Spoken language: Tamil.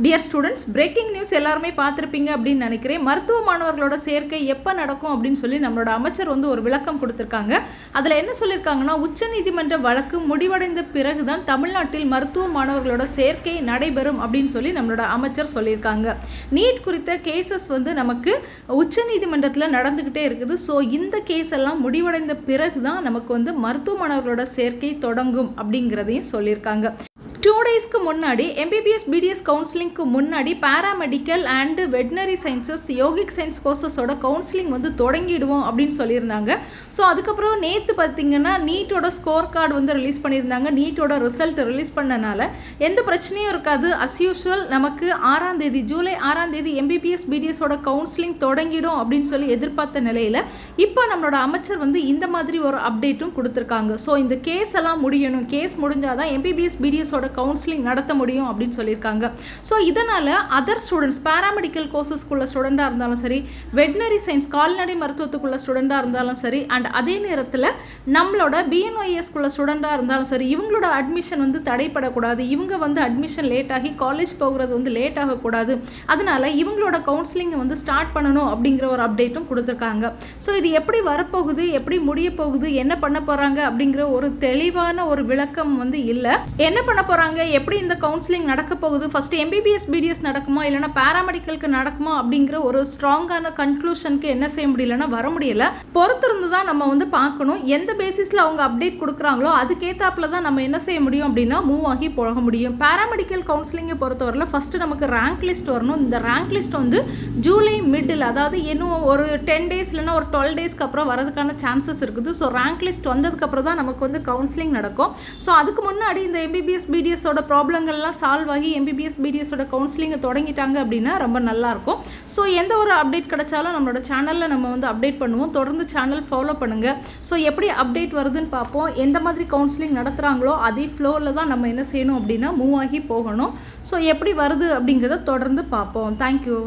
டியர் ஸ்டூடெண்ட்ஸ், பிரேக்கிங் நியூஸ் எல்லாருமே பார்த்துருப்பீங்க அப்படின்னு நினைக்கிறேன். மருத்துவ மாணவர்களோட சேர்க்கை எப்போ நடக்கும் அப்படின்னு சொல்லி நம்மளோட அமைச்சர் ஒரு விளக்கம் கொடுத்துருக்காங்க. அதில் என்ன சொல்லியிருக்காங்கன்னா, உச்சநீதிமன்ற வழக்கு முடிவடைந்த பிறகு தான் தமிழ்நாட்டில் மருத்துவ மாணவர்களோட சேர்க்கை நடைபெறும் அப்படின்னு சொல்லி நம்மளோட அமைச்சர் சொல்லியிருக்காங்க. நீட் குறித்த கேசஸ் நமக்கு உச்சநீதிமன்றத்தில் நடந்துக்கிட்டே இருக்குது. ஸோ இந்த கேஸ் எல்லாம் முடிவடைந்த பிறகு தான் நமக்கு மருத்துவ மாணவர்களோட சேர்க்கை தொடங்கும் அப்படிங்கிறதையும் சொல்லியிருக்காங்க. 2 டேஸ்க்கு முன்னாடி MBBS BDS கவுன்சிலிங்க்கு முன்னாடி paramedical and veterinary sciences yogic science கோர்சஸோட கவுன்சிலிங் தொடங்கிடுவோம் அப்படின்னு சொல்லியிருந்தாங்க. ஸோ அதுக்கப்புறம் நேற்று பார்த்திங்கன்னா நீட்டோட ஸ்கோர் கார்டு ரிலீஸ் பண்ணியிருந்தாங்க. நீட்டோட ரிசல்ட் ரிலீஸ் பண்ணனால எந்த பிரச்சனையும் இருக்காது. அஸ் யூஷுவல் நமக்கு 6ஆம் தேதி ஜூலை 6ஆம் தேதி MBBS BDSோட கவுன்சிலிங் தொடங்கிடும் அப்படின்னு சொல்லி எதிர்பார்த்த நிலையில் இப்போ நம்மளோட அமைச்சர் இந்த மாதிரி ஒரு அப்டேட்டும் கொடுத்துருக்காங்க. ஸோ இந்த கேஸ் எல்லாம் முடியணும். கேஸ் முடிஞ்சாதான் MBBS BDSோட கவுன்சிலிங் நடத்த முடியும் அப்படின்னு சொல்லியிருக்காங்க. ஸோ இதனால் அதர் ஸ்டூடெண்ட்ஸ் பேராமெடிக்கல் கோர்சஸ்க்குள்ள ஸ்டூடெண்ட்டாக இருந்தாலும் சரி, வெட்னரி சயின்ஸ் கால்நடை மருத்துவத்துக்குள்ள ஸ்டூடெண்ட்டாக இருந்தாலும் சரி, அண்ட் அதே நேரத்தில் நம்மளோட BNYSக்குள்ள ஸ்டூடெண்ட்டாக இருந்தாலும் சரி, இவங்களோட அட்மிஷன் தடைப்படக்கூடாது. இவங்க அட்மிஷன் லேட் ஆகி காலேஜ் போகிறது லேட் ஆகக்கூடாது. அதனால இவங்களோட கவுன்சிலிங் ஸ்டார்ட் பண்ணணும் அப்படிங்கிற ஒரு அப்டேட்டும் கொடுத்துருக்காங்க. ஸோ இது எப்படி வரப்போகுது, எப்படி முடிய போகுது, என்ன பண்ண போகிறாங்க அப்படிங்கிற ஒரு தெளிவான ஒரு விளக்கம் இல்லை. என்ன பண்ண போகிறாங்க, எப்படி இந்த கவுன்சிலிங் நடக்க போகுது, ஃபர்ஸ்ட் MBBS BDS நடக்குமா இல்லைனா பேராமெடிக்கலுக்கு நடக்குமா அப்படிங்கிற ஒரு ஸ்ட்ராங்கான கன்க்ளூஷனுக்கு என்ன செய்ய முடியலன்னா வர முடியல. பொறுத்திருந்து தான் நம்ம பார்க்கணும். எந்த பேசிஸில் அவங்க அப்டேட் கொடுக்குறாங்களோ அதுக்கேற்றாப்புல தான் நம்ம என்ன செய்ய முடியும் அப்படின்னா மூவ் ஆகி போக முடியும். பேராமெடிக்கல் கவுன்சிலிங்கை பொறுத்தவரையில் ஃபஸ்ட்டு நமக்கு ரேங்க் லிஸ்ட் வரணும். இந்த ரேங்க் லிஸ்ட் ஜூலை மிடில், அதாவது இன்னும் ஒரு 10 டேஸ் இல்லைனா ஒரு 12 டேஸ்க்கு அப்புறம் வரதுக்கான சான்சஸ் இருக்குது. ஸோ ரேங்க் லிஸ்ட் வந்ததுக்கப்புறம் தான் நமக்கு கவுன்சிலிங் நடக்கும். ஸோ அதுக்கு முன்னாடி இந்த MBBS BDSோட ப்ராப்ளங்கள்லாம் சால்வ் ஆகி MBBS BDSோட கவுன்சிலிங்கை தொடங்கிட்டாங்க அப்படின்னா ரொம்ப நல்லாயிருக்கும். ஸோ எந்த ஒரு அப்டேட் கிடைச்சாலும் நம்மளோட சேனலில் நம்ம அப்டேட் பண்ணுவோம். தொடர்ந்து சேனல் ஃபாலோ பண்ணுங்கள். ஸோ எப்படி அப்டேட் வருதுன்னு பார்ப்போம். எந்த மாதிரி கவுன்சிலிங் நடத்துகிறாங்களோ அதே ஃப்ளோவில் தான் நம்ம என்ன செய்யணும் அப்படின்னா மூவ் ஆகி போகணும். ஸோ எப்படி வருது அப்படிங்கிறத தொடர்ந்து பார்ப்போம். தேங்க்யூ.